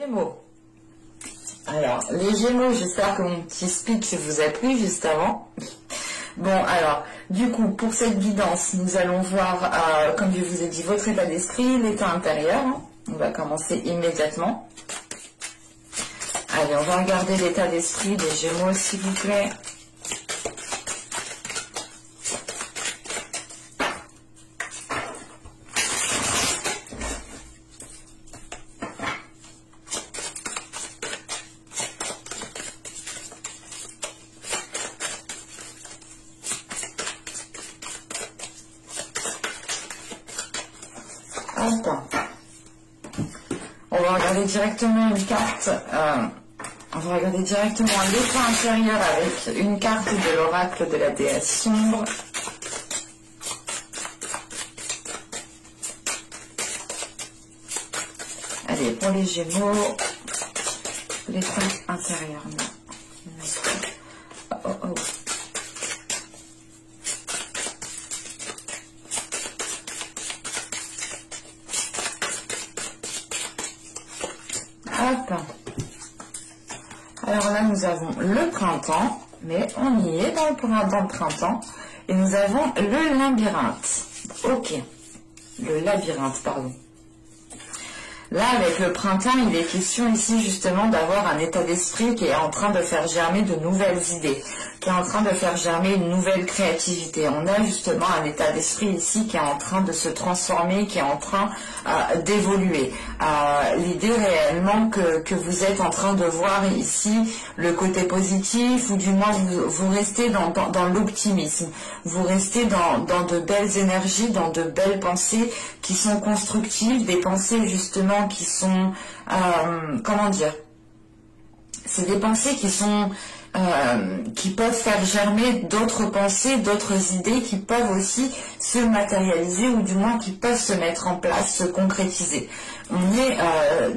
Gémeaux. Alors, les Gémeaux, j'espère que mon petit speech vous a plu juste avant. Bon, alors, du coup, pour cette guidance, nous allons voir, comme je vous ai dit, votre état d'esprit, l'état intérieur. On va commencer immédiatement. Allez, on va regarder l'état d'esprit des Gémeaux, s'il vous plaît. On va regarder directement une carte, on va regarder directement l'état intérieur avec une carte de l'oracle de la déesse sombre. Allez, pour les Gémeaux, l'état intérieur. Oh, oh, oh. Hop. Alors là, nous avons le printemps, mais on y est dans le printemps, et nous avons le labyrinthe. Ok, le labyrinthe, pardon. Là, avec le printemps, il est question ici justement d'avoir un état d'esprit qui est en train de faire germer de nouvelles idées, qui est en train de faire germer une nouvelle créativité. On a justement un état d'esprit ici qui est en train de se transformer, qui est en train d'évoluer. L'idée réellement que vous êtes en train de voir ici le côté positif, ou du moins vous restez dans l'optimisme, vous restez dans de belles énergies, dans de belles pensées qui sont constructives, des pensées justement qui sont, comment dire, c'est des pensées qui sont, qui peuvent faire germer d'autres pensées, d'autres idées qui peuvent aussi se matérialiser, ou du moins qui peuvent se mettre en place, se concrétiser. On est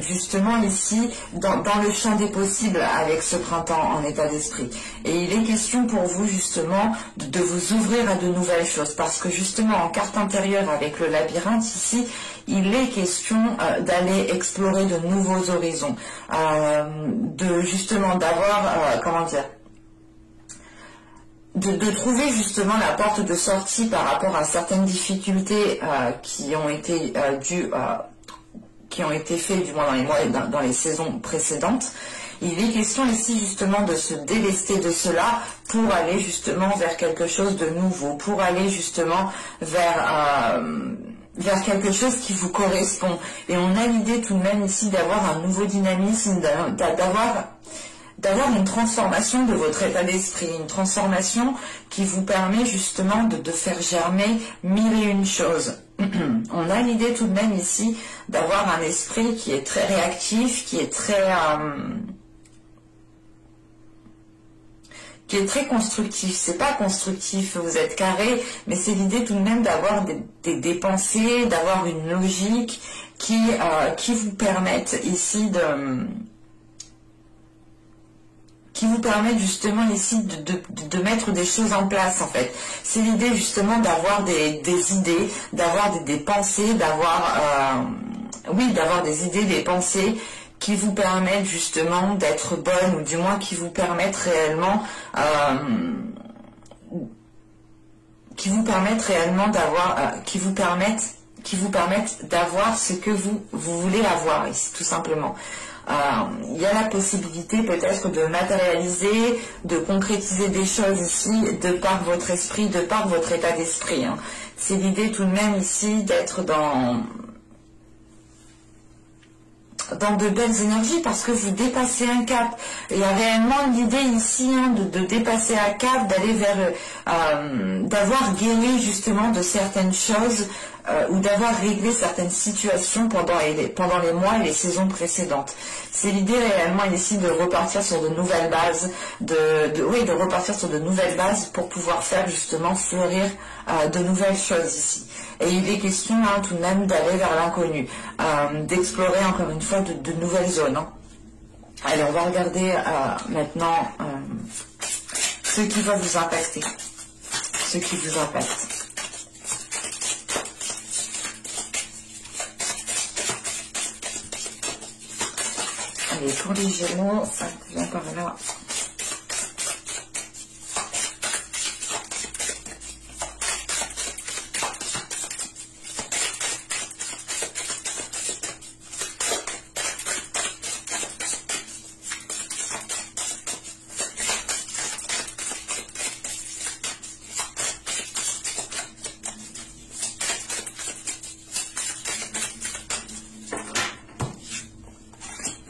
justement ici dans le champ des possibles avec ce printemps en état d'esprit. Et il est question pour vous justement de vous ouvrir à de nouvelles choses. Parce que justement en carte intérieure avec le labyrinthe ici, il est question d'aller explorer de nouveaux horizons. De justement d'avoir, comment dire, de trouver justement la porte de sortie par rapport à certaines difficultés qui ont été dues qui ont été faits du moins dans les mois et dans les saisons précédentes. Il est question ici justement de se délester de cela pour aller justement vers quelque chose de nouveau, pour aller justement vers quelque chose qui vous correspond. Et on a l'idée tout de même ici d'avoir un nouveau dynamisme, d'avoir une transformation de votre état d'esprit, une transformation qui vous permet justement de faire germer mille et une choses. On a l'idée tout de même ici d'avoir un esprit qui est très réactif, qui est très constructif. C'est pas constructif, vous êtes carré, mais c'est l'idée tout de même d'avoir des pensées, d'avoir une logique qui vous permettent ici qui vous permettent justement ici de mettre des choses en place en fait. C'est l'idée justement d'avoir des idées, d'avoir des pensées, d'avoir des idées, des pensées qui vous permettent justement d'être bonnes, ou du moins qui vous permettent réellement d'avoir qui vous permettent d'avoir ce que vous voulez avoir ici, tout simplement. Il y a la possibilité peut-être de matérialiser, de concrétiser des choses ici de par votre esprit, de par votre état d'esprit. Hein. C'est l'idée tout de même ici d'être dans de belles énergies parce que vous dépassez un cap. Il y a réellement l'idée ici de dépasser un cap, d'aller vers, d'avoir guéri justement de certaines choses ou d'avoir réglé certaines situations pendant les mois et les saisons précédentes. C'est l'idée réellement ici de repartir sur de nouvelles bases, de repartir sur de nouvelles bases pour pouvoir faire justement fleurir de nouvelles choses ici. Et il est question tout de même d'aller vers l'inconnu, d'explorer encore une fois de nouvelles zones. Hein. Allez, on va regarder maintenant ce qui va vous impacter, ce qui vous impacte. Allez, pour les Gémeaux, ça vient par là.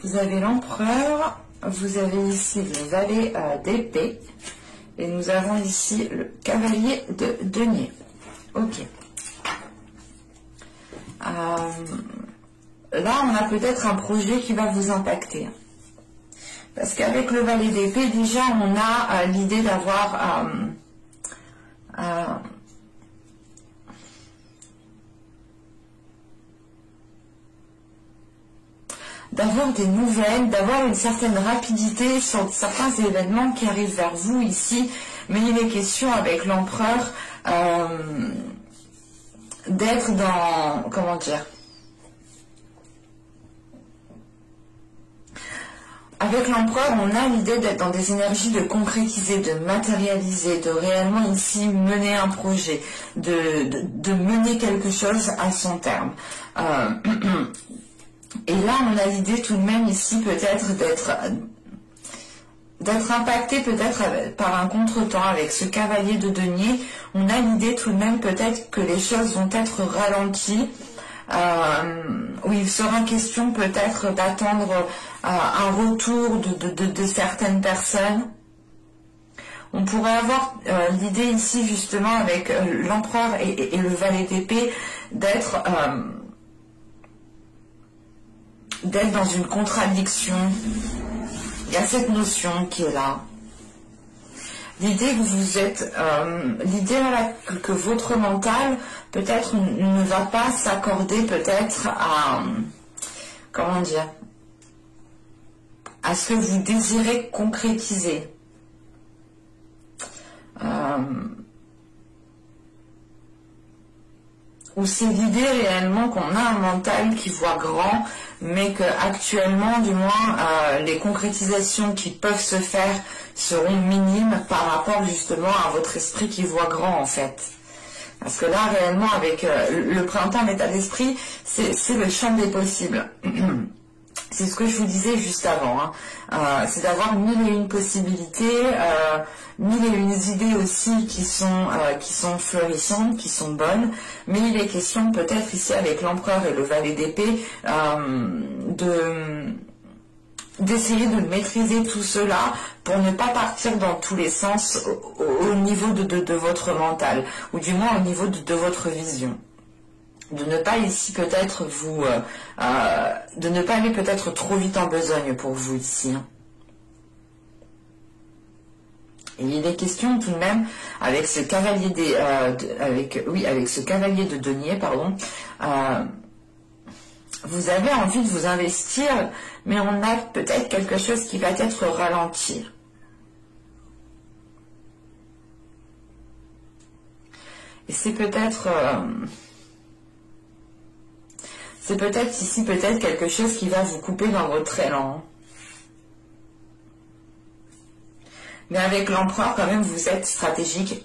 Vous avez l'empereur, vous avez ici le valet d'épée et nous avons ici le cavalier de denier. Ok. Là, on a peut-être un projet qui va vous impacter. Parce qu'avec le valet d'épée, déjà, on a l'idée d'avoir... d'avoir des nouvelles, d'avoir une certaine rapidité sur certains événements qui arrivent vers vous ici, mais il est question avec l'empereur d'être dans, comment dire, avec l'empereur, on a l'idée d'être dans des énergies de concrétiser, de matérialiser, de réellement ici mener un projet, de mener quelque chose à son terme. Et là, on a l'idée tout de même ici peut-être d'être impacté peut-être par un contretemps avec ce cavalier de denier. On a l'idée tout de même peut-être que les choses vont être ralenties, où il sera question peut-être d'attendre un retour de certaines personnes. On pourrait avoir l'idée ici justement avec l'empereur et le valet d'épée d'être dans une contradiction. Il y a cette notion qui est là. L'idée que vous êtes, l'idée que votre mental peut-être ne va pas s'accorder peut-être à, comment dire, à ce que vous désirez concrétiser. Ou c'est l'idée réellement qu'on a un mental qui voit grand, mais que actuellement, du moins, les concrétisations qui peuvent se faire seront minimes par rapport justement à votre esprit qui voit grand en fait. Parce que là, réellement, avec le printemps, l'état d'esprit, c'est le champ des possibles. C'est ce que je vous disais juste avant. Hein. C'est d'avoir mille et une possibilités, mille et une idées aussi qui sont florissantes, qui sont bonnes. Mais il est question peut-être ici avec l'empereur et le valet d'épée d'essayer de maîtriser tout cela pour ne pas partir dans tous les sens au niveau de votre mental, ou du moins au niveau de votre vision. De ne pas ici peut-être de ne pas aller peut-être trop vite en besogne pour vous ici. Et il est question tout de même avec ce cavalier avec ce cavalier de denier, pardon. Vous avez envie de vous investir, mais on a peut-être quelque chose qui va être ralenti. Et c'est peut-être ici peut-être quelque chose qui va vous couper dans votre élan. Mais avec l'empereur, quand même, vous êtes stratégique.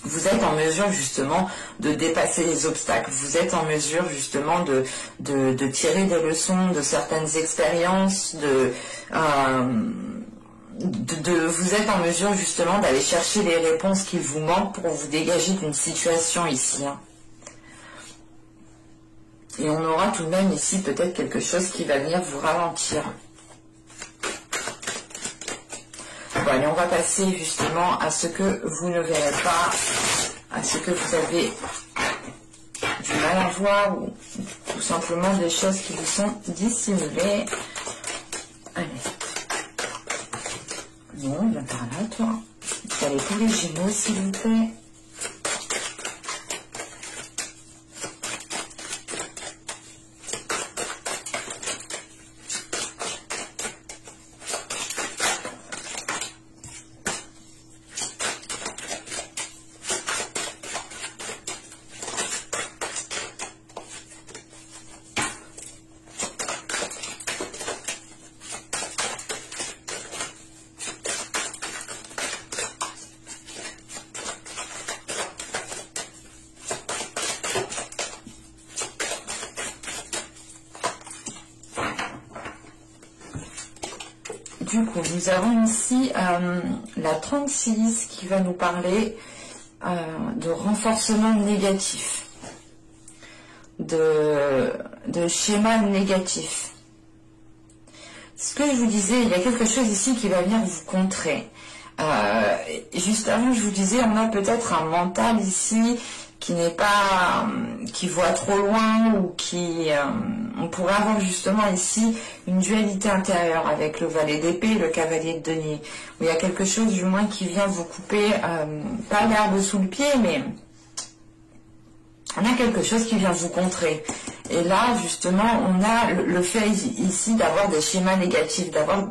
Vous êtes en mesure justement de dépasser les obstacles. Vous êtes en mesure justement de tirer des leçons de certaines expériences, vous êtes en mesure justement d'aller chercher les réponses qu'il vous manque pour vous dégager d'une situation ici. Hein. Et on aura tout de même ici peut-être quelque chose qui va venir vous ralentir. Bon, allez, on va passer justement à ce que vous ne verrez pas, à ce que vous avez du mal à voir, ou tout simplement des choses qui vous sont dissimulées. Allez. Non, viens par là, toi. Allez, pour les Gémeaux, s'il vous plaît. du coup, nous avons ici la 36 qui va nous parler de renforcement négatif, de schéma négatif. Ce que je vous disais, il y a quelque chose ici qui va venir vous contrer. Juste avant, je vous disais, on a peut-être un mental ici qui n'est pas, qui voit trop loin, ou qui, on pourrait avoir justement ici une dualité intérieure avec le valet d'épée et le cavalier de denier, où il y a quelque chose du moins qui vient vous couper, pas l'herbe sous le pied, mais on a quelque chose qui vient vous contrer. Et là, justement, on a le fait ici d'avoir des schémas négatifs, d'avoir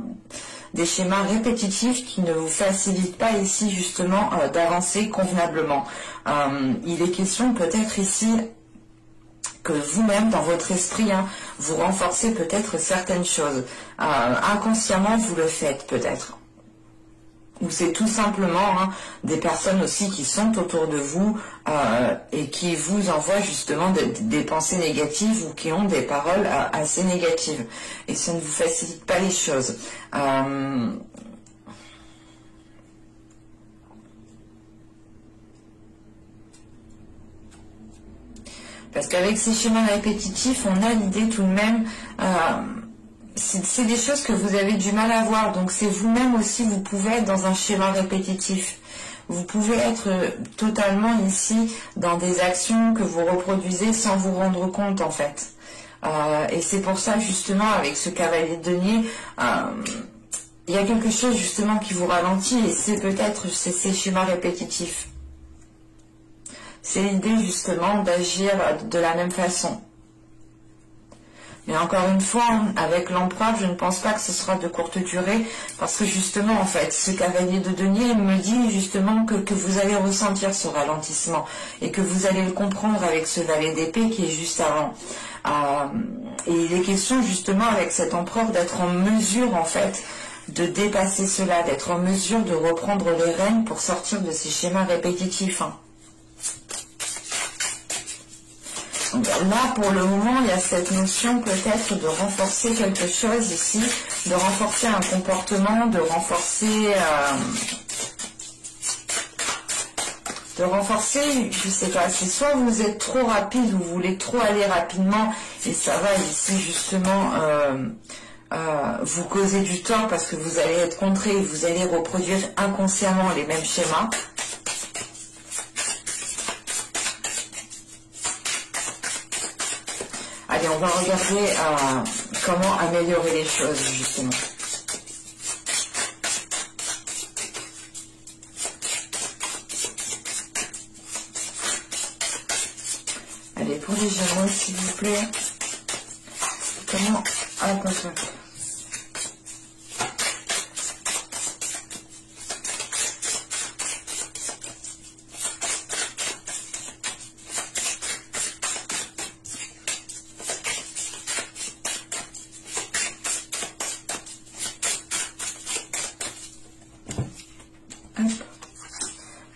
des schémas répétitifs qui ne vous facilitent pas ici, justement, d'avancer convenablement. Il est question peut-être ici que vous-même, dans votre esprit, vous renforcez peut-être certaines choses. Inconsciemment, vous le faites peut-être. Ou c'est tout simplement des personnes aussi qui sont autour de vous et qui vous envoient justement des pensées négatives, ou qui ont des paroles assez négatives. Et ça ne vous facilite pas les choses. Parce qu'avec ces schémas répétitifs, on a l'idée tout de même... c'est des choses que vous avez du mal à voir, donc c'est vous-même aussi, vous pouvez être dans un schéma répétitif. Vous pouvez être totalement ici dans des actions que vous reproduisez sans vous rendre compte en fait. Et c'est pour ça justement avec ce cavalier de denier, il y a quelque chose justement qui vous ralentit, et c'est peut-être ces schémas répétitifs. C'est l'idée justement d'agir de la même façon. Mais encore une fois, avec l'empereur, je ne pense pas que ce sera de courte durée, parce que justement, en fait, ce cavalier de denier me dit justement que vous allez ressentir ce ralentissement, et que vous allez le comprendre avec ce valet d'épée qui est juste avant. Et il est question justement avec cet empereur d'être en mesure, en fait, de dépasser cela, d'être en mesure de reprendre les rênes pour sortir de ces schémas répétitifs. Là, pour le moment, il y a cette notion peut-être de renforcer quelque chose ici, de renforcer un comportement, de renforcer, je sais pas, c'est soit vous êtes trop rapide, ou vous voulez trop aller rapidement, et ça va ici justement vous causer du tort, parce que vous allez être contré, et vous allez reproduire inconsciemment les mêmes schémas. Allez, on va regarder comment améliorer les choses, justement. Allez, pour les Gémeaux, s'il vous plaît. Comment... attention.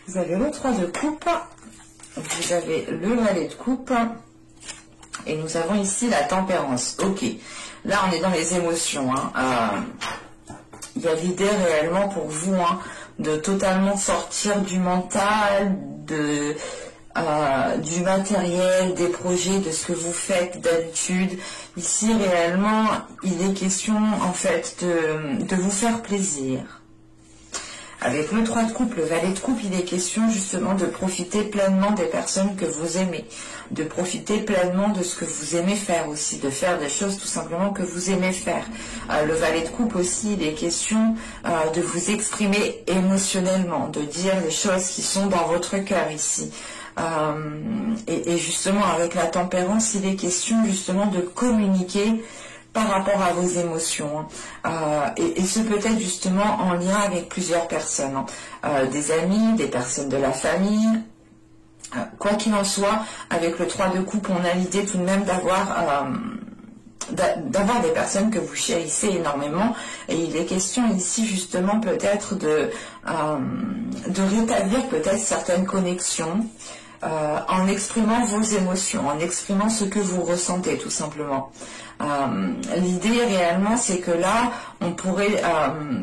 Vous avez le 3 de coupe, vous avez le valet de coupe, et nous avons ici la tempérance. Ok, là on est dans les émotions. Il y a l'idée réellement pour vous de totalement sortir du mental, du matériel, des projets, de ce que vous faites d'habitude. Ici réellement, il est question en fait de vous faire plaisir. Avec le 3 de coupe, le valet de coupe, il est question justement de profiter pleinement des personnes que vous aimez, de profiter pleinement de ce que vous aimez faire aussi, de faire des choses tout simplement que vous aimez faire. Le valet de coupe aussi, il est question de vous exprimer émotionnellement, de dire les choses qui sont dans votre cœur ici. Et justement avec la tempérance, il est question justement de communiquer par rapport à vos émotions, et ce peut être justement en lien avec plusieurs personnes, des amis, des personnes de la famille. Quoi qu'il en soit, avec le 3 de coupe, on a l'idée tout de même d'avoir des personnes que vous chérissez énormément, et il est question ici justement peut-être de rétablir peut-être certaines connexions, en exprimant vos émotions, en exprimant ce que vous ressentez tout simplement. L'idée réellement, c'est que là, on pourrait,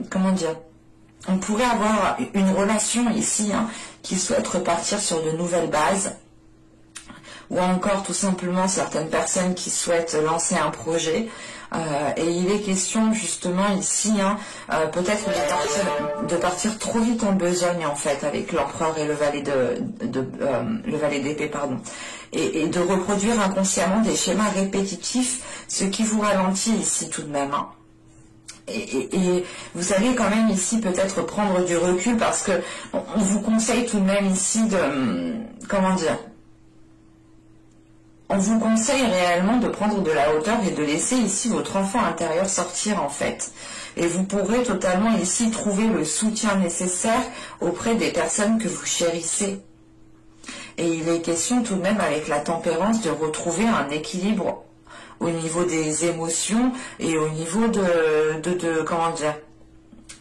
comment dire, on pourrait avoir une relation ici qui souhaite repartir sur de nouvelles bases, ou encore tout simplement certaines personnes qui souhaitent lancer un projet. Et il est question justement ici peut-être de partir trop vite en besogne en fait avec l'empereur et le valet le valet d'épée, pardon, et de reproduire inconsciemment des schémas répétitifs, ce qui vous ralentit ici tout de même. Et vous allez quand même ici peut-être prendre du recul parce que on vous conseille tout de même ici de, comment dire, on vous conseille réellement de prendre de la hauteur et de laisser ici votre enfant intérieur sortir en fait. Et vous pourrez totalement ici trouver le soutien nécessaire auprès des personnes que vous chérissez. Et il est question tout de même avec la tempérance de retrouver un équilibre au niveau des émotions et au niveau comment dire,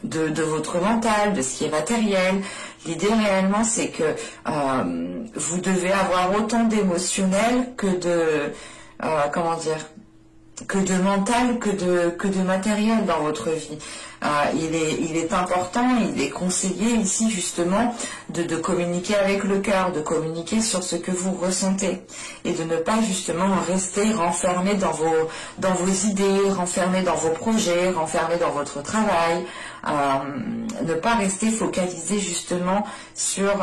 de votre mental, de ce qui est matériel. L'idée réellement, c'est que vous devez avoir autant d'émotionnel que de, comment dire, que de mental, que de matériel dans votre vie. Il est important, il est conseillé ici justement de communiquer avec le cœur, de communiquer sur ce que vous ressentez et de ne pas justement rester renfermé dans vos idées, renfermé dans vos projets, renfermé dans votre travail, ne pas rester focalisé justement sur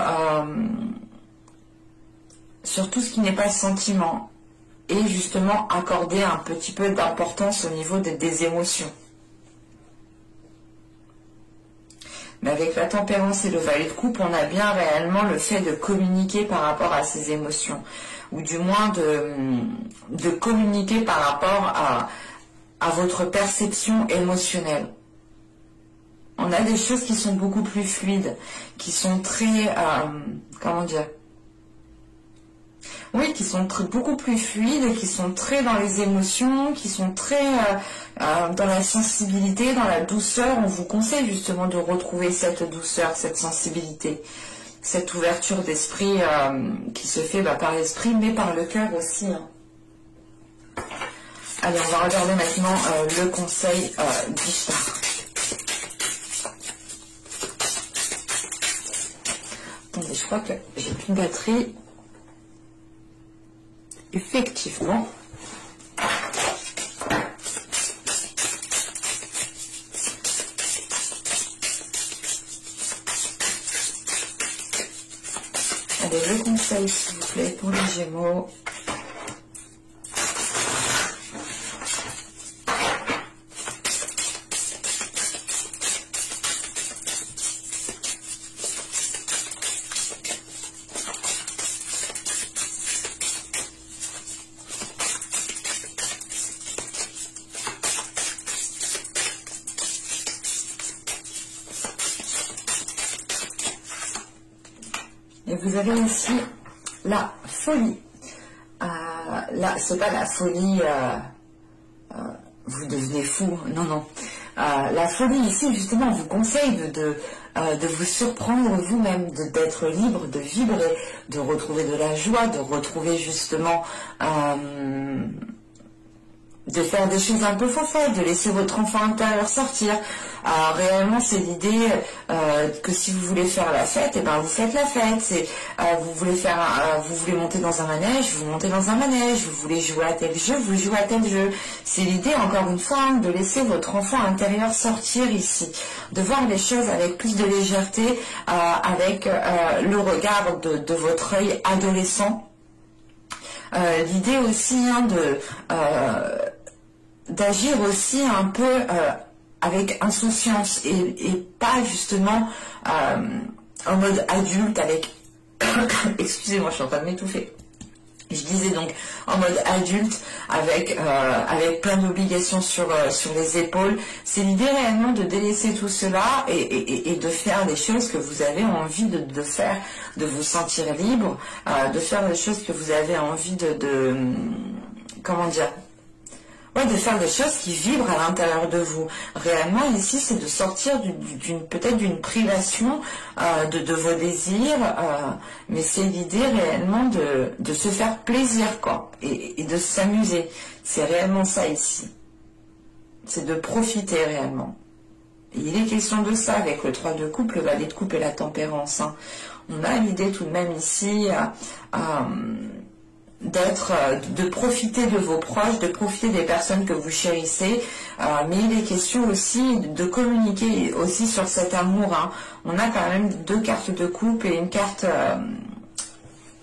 tout ce qui n'est pas sentiment et justement accorder un petit peu d'importance au niveau des émotions. Mais avec la tempérance et le valet de coupe, on a bien réellement le fait de communiquer par rapport à ces émotions, ou du moins de communiquer par rapport à votre perception émotionnelle. On a des choses qui sont beaucoup plus fluides, qui sont très, comment dire, oui, qui sont beaucoup plus fluides, qui sont très dans les émotions, qui sont très dans la sensibilité, dans la douceur. On vous conseille justement de retrouver cette douceur, cette sensibilité, cette ouverture d'esprit qui se fait par l'esprit, mais par le cœur aussi. Allez, on va regarder maintenant le conseil d'Ishtar. Attendez, je crois que j'ai plus de batterie. Effectivement. Allez, le conseil, s'il vous plaît, pour les Gémeaux. Et vous avez aussi la folie. Là, c'est pas la folie, vous devenez fou, non, non. La folie ici, justement, on vous conseille de vous surprendre vous-même, d'être libre, de vibrer, de retrouver de la joie, de retrouver justement, de faire des choses un peu folles, de laisser votre enfant intérieur sortir. Réellement, c'est l'idée que si vous voulez faire la fête, et ben vous faites la fête. C'est vous voulez monter dans un manège, vous montez dans un manège. Vous voulez jouer à tel jeu, vous jouez à tel jeu. C'est l'idée, encore une fois, de laisser votre enfant intérieur sortir ici, de voir les choses avec plus de légèreté, avec le regard de votre œil adolescent. L'idée aussi d'agir aussi un peu avec insouciance et pas justement en mode adulte avec excusez-moi, je suis en train de m'étouffer. Je disais donc en mode adulte avec plein d'obligations sur les épaules. C'est l'idée réellement de délaisser tout cela et de faire des choses que vous avez envie de faire, de vous sentir libre, de faire des choses que vous avez envie comment dire, Ouais, de faire des choses qui vibrent à l'intérieur de vous. Réellement, ici, c'est de sortir peut-être d'une privation de vos désirs, mais c'est l'idée réellement de se faire plaisir, quoi, et de s'amuser. C'est réellement ça ici. C'est de profiter réellement. Et il est question de ça avec le 3 de coupe, le valet de coupe et la tempérance. Hein. On a l'idée tout de même ici de profiter de vos proches, de profiter des personnes que vous chérissez, mais il est question aussi de communiquer aussi sur cet amour. Hein. On a quand même 2 cartes de coupe et une carte,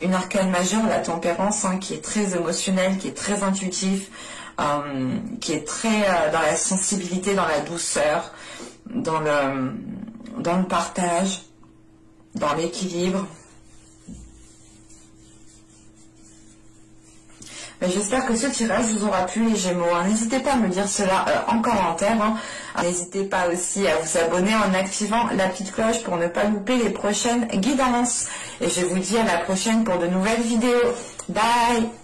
une arcane majeure, la tempérance, hein, qui est très émotionnelle, qui est très intuitif, qui est très dans la sensibilité, dans la douceur, dans le partage, dans l'équilibre. J'espère que ce tirage vous aura plu, les Gémeaux. N'hésitez pas à me dire cela en commentaire. Hein. N'hésitez pas aussi à vous abonner en activant la petite cloche pour ne pas louper les prochaines guidances. Et je vous dis à la prochaine pour de nouvelles vidéos. Bye!